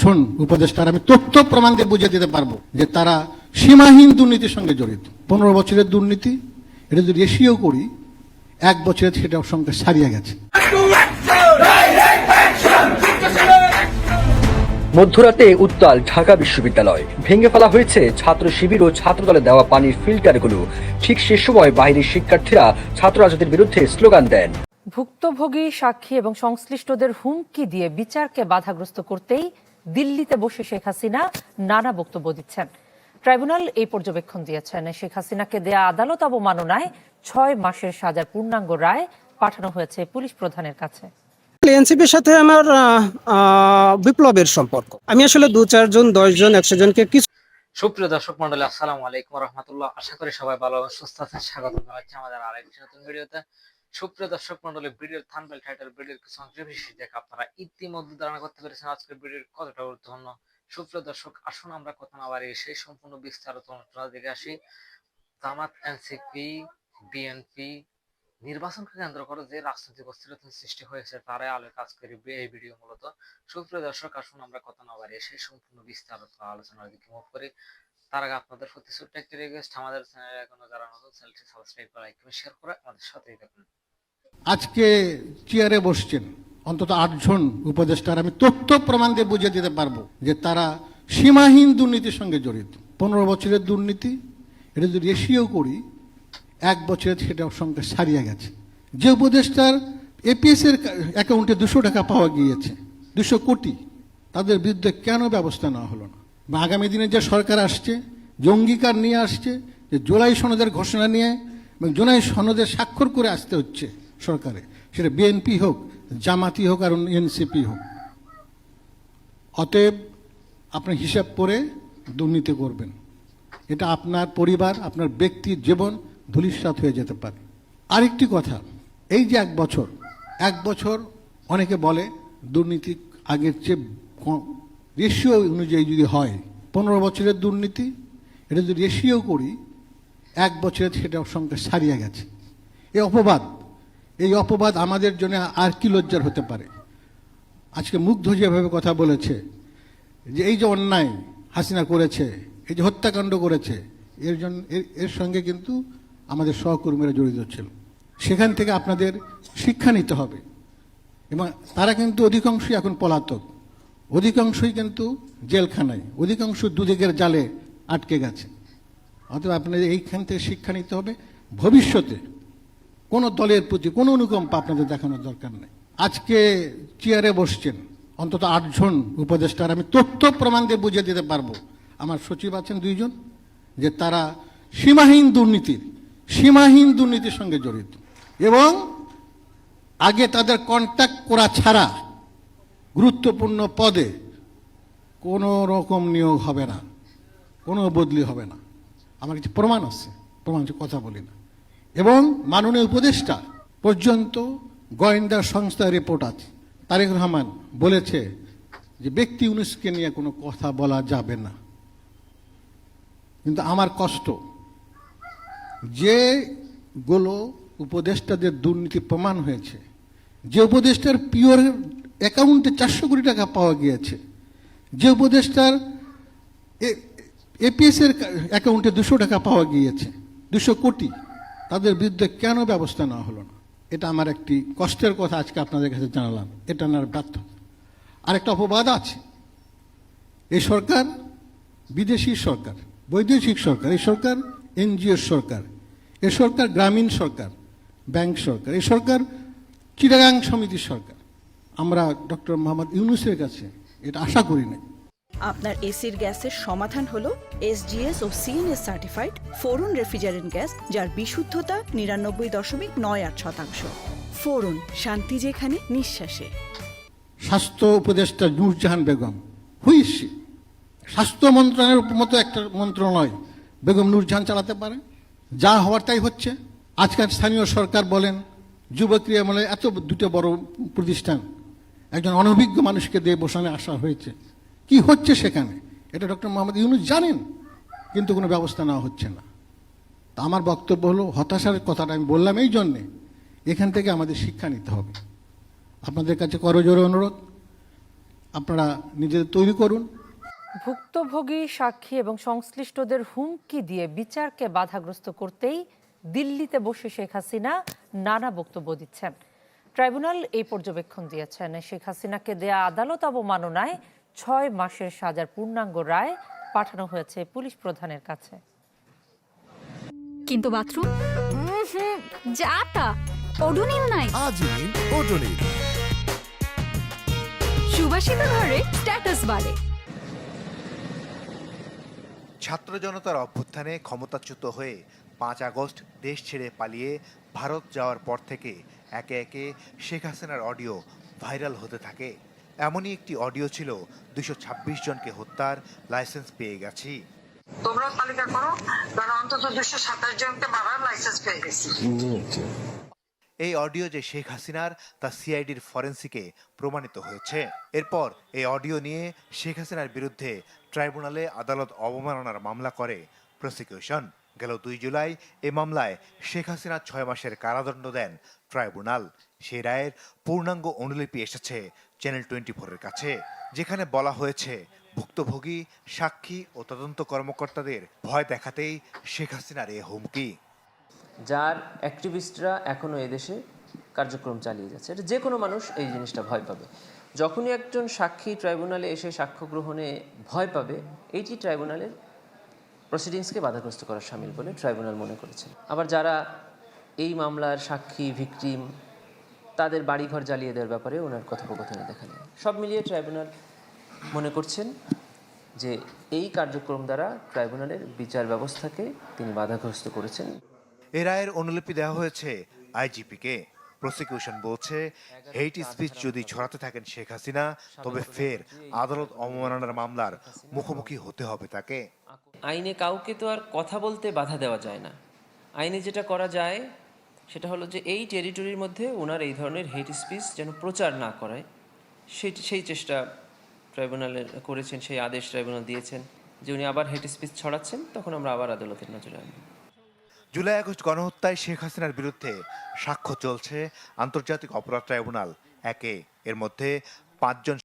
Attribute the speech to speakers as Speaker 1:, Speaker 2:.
Speaker 1: 8জন উপদেষ্টার আমি তথ্য প্রমাণ দিয়ে বুঝিয়ে দিতে পারবো যে তারা সীমাহীন দুর্নীতির সঙ্গে জড়িত। 15 বছরের দুর্নীতি, এটা যদি রেশিও করি 1 বছরে সেটা সংখ্যা ছাড়িয়ে গেছে।
Speaker 2: মধ্যরাতে উত্তাল ঢাকা বিশ্ববিদ্যালয়, ভেঙে ফেলা হয়েছে ছাত্র শিবির ও ছাত্রদলে দেওয়া পানির ফিল্টারগুলো। ঠিক সে সময় বাহিনীর শিক্ষার্থীরা ছাত্র রাজনীতির বিরুদ্ধে স্লোগান দেন।
Speaker 3: ভুক্তভোগী, সাক্ষী এবং সংশ্লিষ্টদের হুমকি দিয়ে বিচারকে বাধাগ্রস্ত করতেই দিল্লিতে বসে শেখ হাসিনা নানা বক্তব্য দিচ্ছেন। ট্রাইব্যুনাল এই পর্যবেক্ষণ দিয়েছেন, শেখ হাসিনাকে দেয়া আদালত অবমাননায় 6 মাসের সাজার পূর্ণাঙ্গ রায় পাঠানো হয়েছে পুলিশ প্রধানের কাছে।
Speaker 4: এনসিপির সাথে আমার বিপ্লবের সম্পর্ক। আমি আসলে 2-4 জন 10 জন 100 জনকে কিছু।
Speaker 5: সুপ্রিয় দর্শক মন্ডলী, আসসালামু আলাইকুম ওয়া রাহমাতুল্লাহ। আশা করি সবাই ভালো এবং সুস্থ আছেন। স্বাগত জানাচ্ছি আমাদের আরেকটি নতুন ভিডিওতে। সুপ্রিয় দর্শক মন্ডলী, ভিডিওর থাম্বনেল, টাইটেল, ভিডিওর কিছু অংশ বিশেষ দেখে আপনারা ইতিমধ্যে ধারণা করতে পেরেছেন আজকের ভিডিওর কতটা গুরুত্বপূর্ণ। সুপ্রিয় দর্শক, আসুন আমরা কথা না বাড়িয়ে সেই সম্পূর্ণ বিস্তারিত আলোচনা দেখে আসি। জামাত, এনসিপি, বিএনপি নির্বাচনকে কেন্দ্র করে যে রাজনৈতিক অস্থিরতার সৃষ্টি হয়েছে তারাই আলোয় কাজ করে এই ভিডিও মূলত। সুপ্রিয় দর্শক, আসুন আমরা কথা না বাড়িয়ে সেই সম্পূর্ণ বিস্তারিত আলোচনার দিকে মুভ করি। তার আগে আপনাদের প্রতি ছোট্ট একটি রিকোয়েস্ট, আমাদের চ্যানেলে এখনো যারা নতুন, চ্যানেলটি সাবস্ক্রাইব করে, লাইক করে, শেয়ার করে আমাদের সাথেই থাকুন।
Speaker 1: আজকে চেয়ারে বসছেন অন্তত 8জন উপদেষ্টার আমি তথ্য প্রমাণ দিয়ে বুঝিয়ে দিতে পারবো যে তারা সীমাহীন দুর্নীতির সঙ্গে জড়িত। 15 বছরের দুর্নীতি, এটা যদি রেশিও করি 1 বছরে সেটা সংখ্যা ছাড়িয়ে গেছে। যে উপদেষ্টার এপিএস এর অ্যাকাউন্টে 200 টাকা পাওয়া গিয়েছে, 200 কোটি, তাদের বিরুদ্ধে কেন ব্যবস্থা নেওয়া হলো না? বা আগামী দিনে যে সরকার আসছে, যে অঙ্গীকার নিয়ে আসছে, যে জুলাই সনদের ঘোষণা নিয়ে এবং জুলাই সনদের স্বাক্ষর করে আসতে হচ্ছে সরকারে, সেটা বিএনপি হোক, জামাতি হোক আর এনসিপি হোক। অতএব আপনি হিসাব করে দুর্নীতি করবেন, এটা আপনার পরিবার, আপনার ব্যক্তির জীবন ধূলিসাৎ হয়ে যেতে পারে। আরেকটি কথা, এই যে 1 বছর অনেকে বলে দুর্নীতি আগের চেয়ে রেশিও অনুযায়ী যদি হয় 15 বছরের দুর্নীতি, এটা যদি রেশিও করি 1 বছরে সেটা সংখ্যা ছাড়িয়ে গেছে। এই অপবাদ আমাদের জন্য আর কি লজ্জার হতে পারে? আজকে মুগ্ধ যেভাবে কথা বলেছে যে এই যে অন্যায় হাসিনা করেছে, এই যে হত্যাকাণ্ড করেছে, এর সঙ্গে কিন্তু আমাদের সহকর্মীরা জড়িত ছিল। সেখান থেকে আপনাদের শিক্ষা নিতে হবে। এবং তারা কিন্তু অধিকাংশই এখন পলাতক, অধিকাংশই কিন্তু জেলখানায়, অধিকাংশ দুদিকের জালে আটকে গেছে। অতএব আপনাদের এইখান থেকে শিক্ষা নিতে হবে। ভবিষ্যতে কোনো দলের প্রতি কোনো অনুকম্পা আপনাদের দেখানোর দরকার নেই। আজকে চেয়ারে বসছেন অন্তত 8জন উপদেষ্টার আমি তথ্য প্রমাণ দিয়ে বুঝিয়ে দিতে পারবো, আমার সচিব আছেন 2 জন, যে তারা সীমাহীন দুর্নীতির সঙ্গে জড়িত। এবং আগে তাদের কন্ট্যাক্ট করা ছাড়া গুরুত্বপূর্ণ পদে কোনো রকম নিয়োগ হবে না, কোনো বদলি হবে না। আমার কিছু প্রমাণ আছে, প্রমাণ কথা বলি না। এবং মাননীয় উপদেষ্টা পর্যন্ত গোয়েন্দা সংস্থার রিপোর্ট আছে, তারেক রহমান বলেছে যে ব্যক্তি 19কে নিয়ে কোনো কথা বলা যাবে না। কিন্তু আমার কষ্ট, যেগুলো উপদেষ্টাদের দুর্নীতি প্রমাণ হয়েছে, যে উপদেষ্টার পিওর অ্যাকাউন্টে 400 কোটি টাকা পাওয়া গিয়েছে, যে উপদেষ্টার এপিএস এর অ্যাকাউন্টে 200 টাকা পাওয়া গিয়েছে, 200 কোটি, তাদের বিরুদ্ধে কেন ব্যবস্থা নেওয়া হলো না? এটা আমার একটি কষ্টের কথা আজকে আপনাদের কাছে জানালাম। এটা না ব্যর্থ। আরেকটা অপবাদ আছে, এই সরকার বিদেশি সরকার, বৈদেশিক সরকার, এই সরকার এনজিওর সরকার, এই সরকার গ্রামীণ সরকার, ব্যাংক সরকার, এই সরকার চিটাগাং সমিতির সরকার। আমরা ডক্টর মোহাম্মদ ইউনূসের কাছে এটা আশা করি না।
Speaker 6: আপনার এসির গ্যাসের সমাধান হলো এসজিএস ও সিএনএস সার্টিফাইড ফোরন রেফ্রিজারেন্ট গ্যাস, যার বিশুদ্ধতা 99.98%। ফোরন, শান্তি যেখানে, নিঃশ্বাসে।
Speaker 1: স্বাস্থ্য উপদেষ্টা নূরজাহান বেগম, হুইসি স্বাস্থ্য মন্ত্রণালয়ের মতো একটা মন্ত্রণালয় বেগম নূরজাহান চালাতে পারে? যা হওয়ার তাই হচ্ছে। আজকাল স্থানীয় সরকার বলেন, যুব ক্রিয়া বলে, এত 2টা বড় প্রতিষ্ঠান একজন অনভিজ্ঞ মানুষকে দিয়ে বসানো আসা হয়েছে। কি হচ্ছে সেখানে? এটা ডক্টর মোহাম্মদ ইউনূস জানেন, কিন্তু কোনো ব্যবস্থা নেওয়া হচ্ছে না। তা আমার বক্তব্য হলো, হতাশার কথাটা আমি বললাম এই জন্যে, এখান থেকে আমাদের শিক্ষা নিতে হবে। আপনাদের কাছে করজোড়ে অনুরোধ, আপনারা নিজেদের তৈরি করুন।
Speaker 3: ভুক্তভোগী সাক্ষী এবং সংশ্লিষ্টদের হুমকি দিয়ে বিচারকে বাধাগ্রস্ত করতেই দিল্লিতে বসে শেখ হাসিনা নানা বক্তব্য দিচ্ছেন। ট্রাইব্যুনাল এই পর্যবেক্ষণ দিয়েছেন। শেখ হাসিনাকে দেয়া আদালত অবমাননায় 6 মাসের সাজার পূর্ণাঙ্গ রায় পাঠানো হয়েছে পুলিশ প্রধানের কাছে।
Speaker 7: কিন্তু বাথরুম যা তা ওডোনিল নাই।
Speaker 8: আজই নিন ওডোনিল।
Speaker 7: সুবাসিত ঘরে স্ট্যাটাস বাড়ে।
Speaker 9: ছাত্র জনতার অভ্যুত্থানে ক্ষমতাচ্যুত হয়ে 5 আগস্ট দেশ ছেড়ে পালিয়ে ভারত যাওয়ার পর থেকে একে একে শেখ হাসিনার অডিও ভাইরাল হতে থাকে। এমনই একটি অডিও ছিল 226 জনকে হত্যার লাইসেন্স পেয়ে গেছি।
Speaker 10: তোমরা তালিকা করো, কারণ অন্তত 227 জনকে মারার লাইসেন্স পেয়ে গেছি।
Speaker 9: এই অডিও যে শেখ হাসিনার তা সিআইডির ফরেন্সিকে প্রমাণিত হয়েছে। এরপর এই অডিও নিয়ে শেখ হাসিনার বিরুদ্ধে ট্রাইব্যুনালে আদালত অবমাননার মামলা করে প্রসিকিউশন। গেল 2 জুলাই এ মামলায় শেখ হাসিনা 6 মাসের কারাদণ্ড দেন ট্রাইব্যুনাল। সেই রায়ের পূর্ণাঙ্গ অনুলিপি এসেছে চ্যানেল 24-এর কাছে, যেখানে বলা হয়েছে ভুক্তভোগী সাক্ষী ও তদন্ত কর্মকর্তাদের ভয় দেখাতেই শেখ হাসিনার এ হুমকি।
Speaker 11: যার অ্যাক্টিভিস্টরা এখনও এদেশে কার্যক্রম চালিয়ে যাচ্ছে, এটা যে কোনো মানুষ এই জিনিসটা ভয় পাবে। যখনই একজন সাক্ষী ট্রাইব্যুনালে এসে সাক্ষ্য গ্রহণে ভয় পাবে, এইটি ট্রাইব্যুনালের প্রসিডিংসকে বাধাগ্রস্ত করার শামিল বলে ট্রাইব্যুনাল মনে করেছে। আবার যারা এই মামলার সাক্ষী ভিকটিম, তাদের বাড়িঘর জ্বালিয়ে দেওয়ার ব্যাপারে ওনার কথোপকথনে দেখা যায়। সব মিলিয়ে ট্রাইব্যুনাল মনে করছেন যে এই কার্যক্রম দ্বারা ট্রাইব্যুনালের বিচার ব্যবস্থাকে তিনি বাধাগ্রস্ত করেছেন।
Speaker 9: এ রায়ের অনুলিপি দেওয়া হয়েছে আইজিপিকে। প্রসিকিউশন বলছে, হেইট স্পিচ যদি ছড়াতে থাকেন শেখ হাসিনা, তবে ফের আদালত অবমাননার মামলার মুখোমুখি হতে হবে তাকে।
Speaker 11: আইনে কাউকে তো আর কথা বলতে বাধা দেওয়া যায় না। আইনে যেটা করা যায় সেটা হলো যে এই টেরিটরির মধ্যে ওনার এই ধরনের হেট স্পিচ যেন প্রচার না করায়, সেই চেষ্টা ট্রাইব্যুনালের করেছেন। সেই আদেশ ট্রাইব্যুনাল দিয়েছেন যে উনি আবার হেট স্পিচ ছড়াচ্ছেন, তখন আমরা আবার আদালতের নজরে আনব।
Speaker 9: জুলাই আগস্ট গণহত্যায় শেখ হাসিনার বিরুদ্ধে সাক্ষ্য চলছে আন্তর্জাতিক অপরাধ ট্রাইব্যুনাল 1-এ। এর মধ্যে 5 জন